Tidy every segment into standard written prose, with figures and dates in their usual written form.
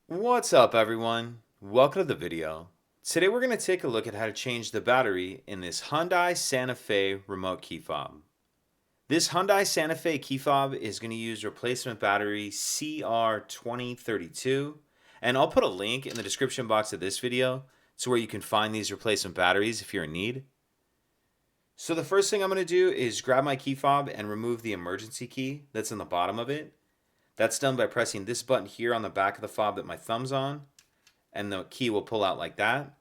What's up, everyone? Welcome to the video. Today we're going to take a look at how to change the battery in this Hyundai Santa Fe remote key fob. This Hyundai Santa Fe key fob is going to use replacement battery CR2032, and I'll put a link in the description box of this video to where you can find these replacement batteries if you're in need. So the first thing I'm going to do is grab my key fob and remove the emergency key that's in the bottom of it. That's done by pressing this button here on the back of the fob that my thumb's on, and the key will pull out like that.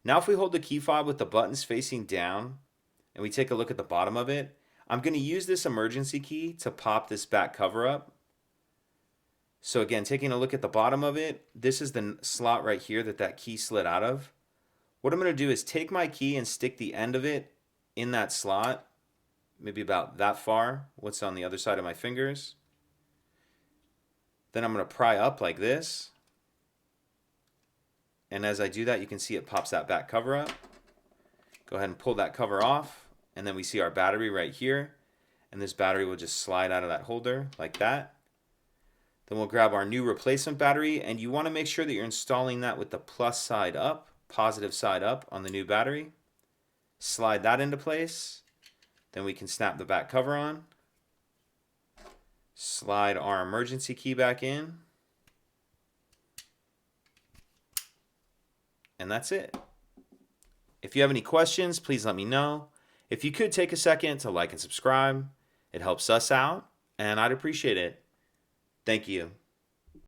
Now if we hold the key fob with the buttons facing down, and we take a look at the bottom of it, I'm going to use this emergency key to pop this back cover up. So again, taking a look at the bottom of it, this is the slot right here that key slid out of. What I'm going to do is take my key and stick the end of it in that slot, maybe about that far, what's on the other side of my fingers. Then I'm going to pry up like this. And as I do that, you can see it pops that back cover up. Go ahead and pull that cover off. And then we see our battery right here. And this battery will just slide out of that holder like that. Then we'll grab our new replacement battery. And you want to make sure that you're installing that with the plus side up, positive side up on the new battery. Slide that into place. Then we can snap the back cover on. Slide our emergency key back in. And that's it. If you have any questions, please let me know. If you could take a second to like and subscribe, it helps us out, and I'd appreciate it. Thank you.